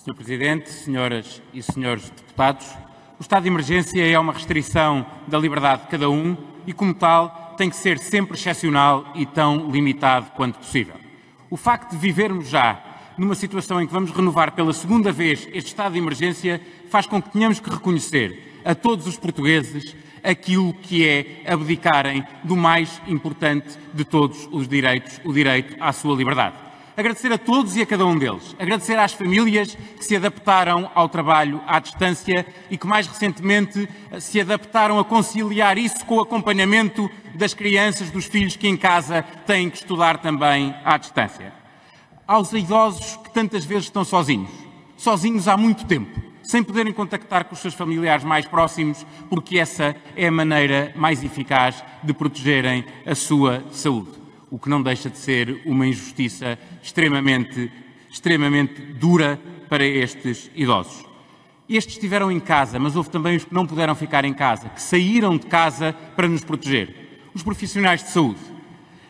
Sr. Presidente, senhoras e senhores deputados, o estado de emergência é uma restrição da liberdade de cada um e, como tal, tem que ser sempre excepcional e tão limitado quanto possível. O facto de vivermos já numa situação em que vamos renovar pela segunda vez este estado de emergência faz com que tenhamos que reconhecer a todos os portugueses aquilo que é abdicarem do mais importante de todos os direitos, o direito à sua liberdade. Agradecer a todos e a cada um deles. Agradecer às famílias que se adaptaram ao trabalho à distância e que mais recentemente se adaptaram a conciliar isso com o acompanhamento das crianças, dos filhos que em casa têm que estudar também à distância. Aos idosos que tantas vezes estão sozinhos há muito tempo, sem poderem contactar com os seus familiares mais próximos, porque essa é a maneira mais eficaz de protegerem a sua saúde. O que não deixa de ser uma injustiça extremamente dura para estes idosos. Estes estiveram em casa, mas houve também os que não puderam ficar em casa, que saíram de casa para nos proteger. Os profissionais de saúde,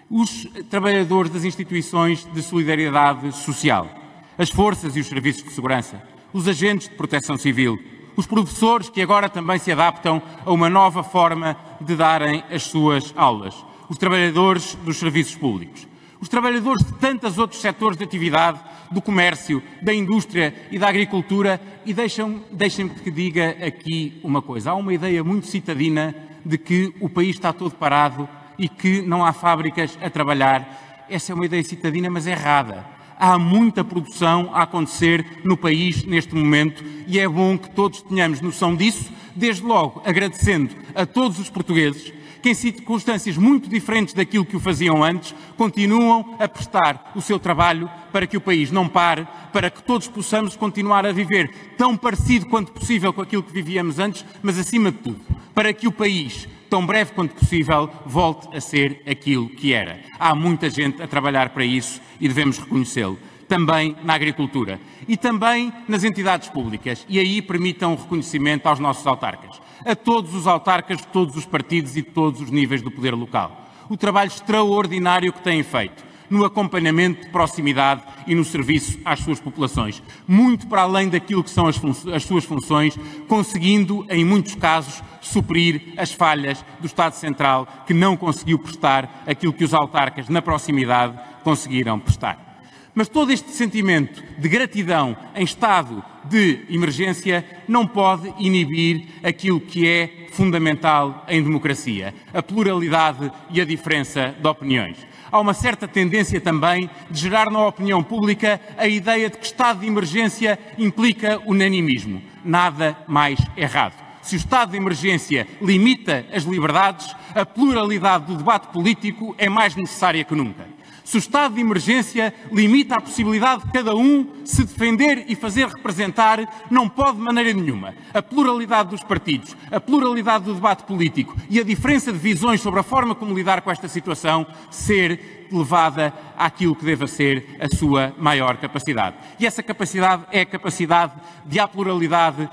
os trabalhadores das instituições de solidariedade social, as forças e os serviços de segurança, os agentes de proteção civil, os professores que agora também se adaptam a uma nova forma de darem as suas aulas, os trabalhadores dos serviços públicos, os trabalhadores de tantos outros setores de atividade, do comércio, da indústria e da agricultura. E deixem-me que diga aqui uma coisa. Há uma ideia muito citadina de que o país está todo parado e que não há fábricas a trabalhar. Essa é uma ideia citadina, mas errada. Há muita produção a acontecer no país neste momento e é bom que todos tenhamos noção disso, desde logo agradecendo a todos os portugueses que em circunstâncias muito diferentes daquilo que o faziam antes, continuam a prestar o seu trabalho para que o país não pare, para que todos possamos continuar a viver tão parecido quanto possível com aquilo que vivíamos antes, mas acima de tudo, para que o país, tão breve quanto possível, volte a ser aquilo que era. Há muita gente a trabalhar para isso e devemos reconhecê-lo. Também na agricultura e também nas entidades públicas. E aí permitam o reconhecimento aos nossos autarcas, a todos os autarcas de todos os partidos e de todos os níveis do poder local. O trabalho extraordinário que têm feito no acompanhamento de proximidade e no serviço às suas populações, muito para além daquilo que são as suas funções, conseguindo, em muitos casos, suprir as falhas do Estado Central, que não conseguiu prestar aquilo que os autarcas, na proximidade, conseguiram prestar. Mas todo este sentimento de gratidão em estado de emergência não pode inibir aquilo que é fundamental em democracia, a pluralidade e a diferença de opiniões. Há uma certa tendência também de gerar na opinião pública a ideia de que estado de emergência implica unanimismo. Nada mais errado. Se o estado de emergência limita as liberdades, a pluralidade do debate político é mais necessária que nunca. Se o estado de emergência limita a possibilidade de cada um se defender e fazer representar, não pode de maneira nenhuma a pluralidade dos partidos, a pluralidade do debate político e a diferença de visões sobre a forma como lidar com esta situação ser levada àquilo que deva ser a sua maior capacidade. E essa capacidade é a capacidade de, à pluralidade,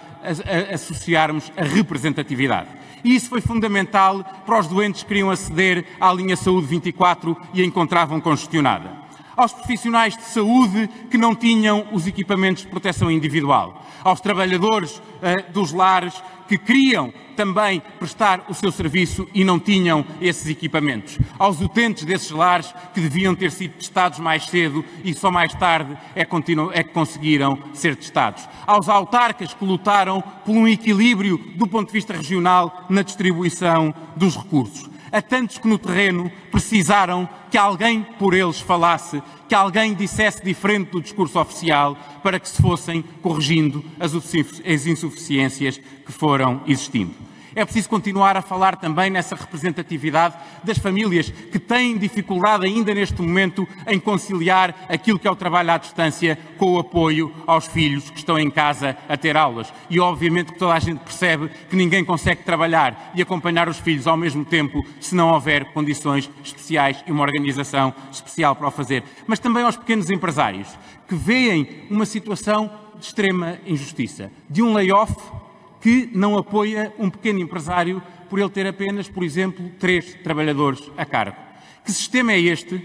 associarmos a representatividade. E isso foi fundamental para os doentes que queriam aceder à linha Saúde 24 e a encontravam congestionada. Aos profissionais de saúde que não tinham os equipamentos de proteção individual. Aos trabalhadores dos lares que queriam também prestar o seu serviço e não tinham esses equipamentos. Aos utentes desses lares que deviam ter sido testados mais cedo e só mais tarde é que conseguiram ser testados. Aos autarcas que lutaram por um equilíbrio do ponto de vista regional na distribuição dos recursos. A tantos que no terreno precisaram que alguém por eles falasse, que alguém dissesse diferente do discurso oficial para que se fossem corrigindo as insuficiências que foram existindo. É preciso continuar a falar também nessa representatividade das famílias que têm dificuldade ainda neste momento em conciliar aquilo que é o trabalho à distância com o apoio aos filhos que estão em casa a ter aulas. E obviamente que toda a gente percebe que ninguém consegue trabalhar e acompanhar os filhos ao mesmo tempo se não houver condições especiais e uma organização especial para o fazer. Mas também aos pequenos empresários que veem uma situação de extrema injustiça, de um layoff que não apoia um pequeno empresário por ele ter apenas, por exemplo, 3 trabalhadores a cargo. Que sistema é este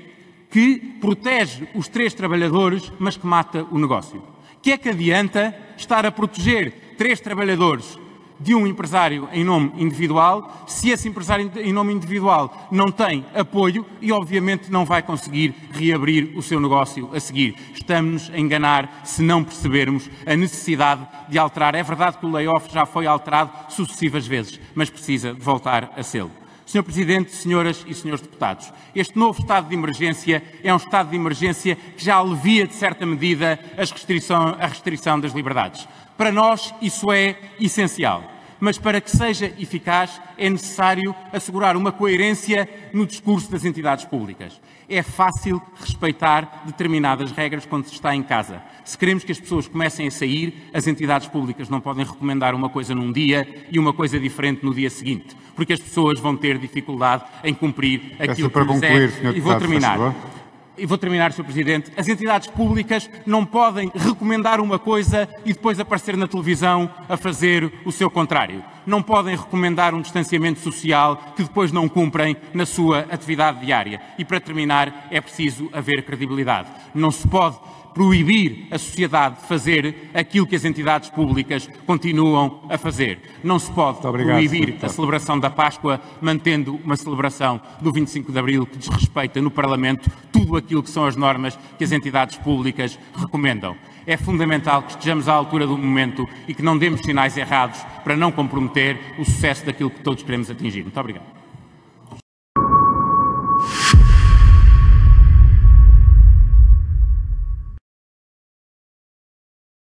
que protege os 3 trabalhadores, mas que mata o negócio? Que é que adianta estar a proteger 3 trabalhadores de um empresário em nome individual, se esse empresário em nome individual não tem apoio e, obviamente, não vai conseguir reabrir o seu negócio a seguir? Estamos-nos a enganar se não percebermos a necessidade de alterar. É verdade que o layoff já foi alterado sucessivas vezes, mas precisa de voltar a sê-lo. Sr. Presidente, senhoras e senhores deputados, este novo estado de emergência é um estado de emergência que já alivia, de certa medida, a restrição das liberdades. Para nós, isso é essencial. Mas para que seja eficaz, é necessário assegurar uma coerência no discurso das entidades públicas. É fácil respeitar determinadas regras quando se está em casa. Se queremos que as pessoas comecem a sair, as entidades públicas não podem recomendar uma coisa num dia e uma coisa diferente no dia seguinte, porque as pessoas vão ter dificuldade em cumprir aquilo que lhes é. E vou terminar. E vou terminar, Sr. Presidente. As entidades públicas não podem recomendar uma coisa e depois aparecer na televisão a fazer o seu contrário. Não podem recomendar um distanciamento social que depois não cumprem na sua atividade diária. E, para terminar, é preciso haver credibilidade. Não se pode proibir a sociedade de fazer aquilo que as entidades públicas continuam a fazer. Não se pode proibir a celebração da Páscoa mantendo uma celebração do 25 de Abril que desrespeita no Parlamento tudo aquilo que são as normas que as entidades públicas recomendam. É fundamental que estejamos à altura do momento e que não demos sinais errados para não comprometer o sucesso daquilo que todos queremos atingir. Muito obrigado.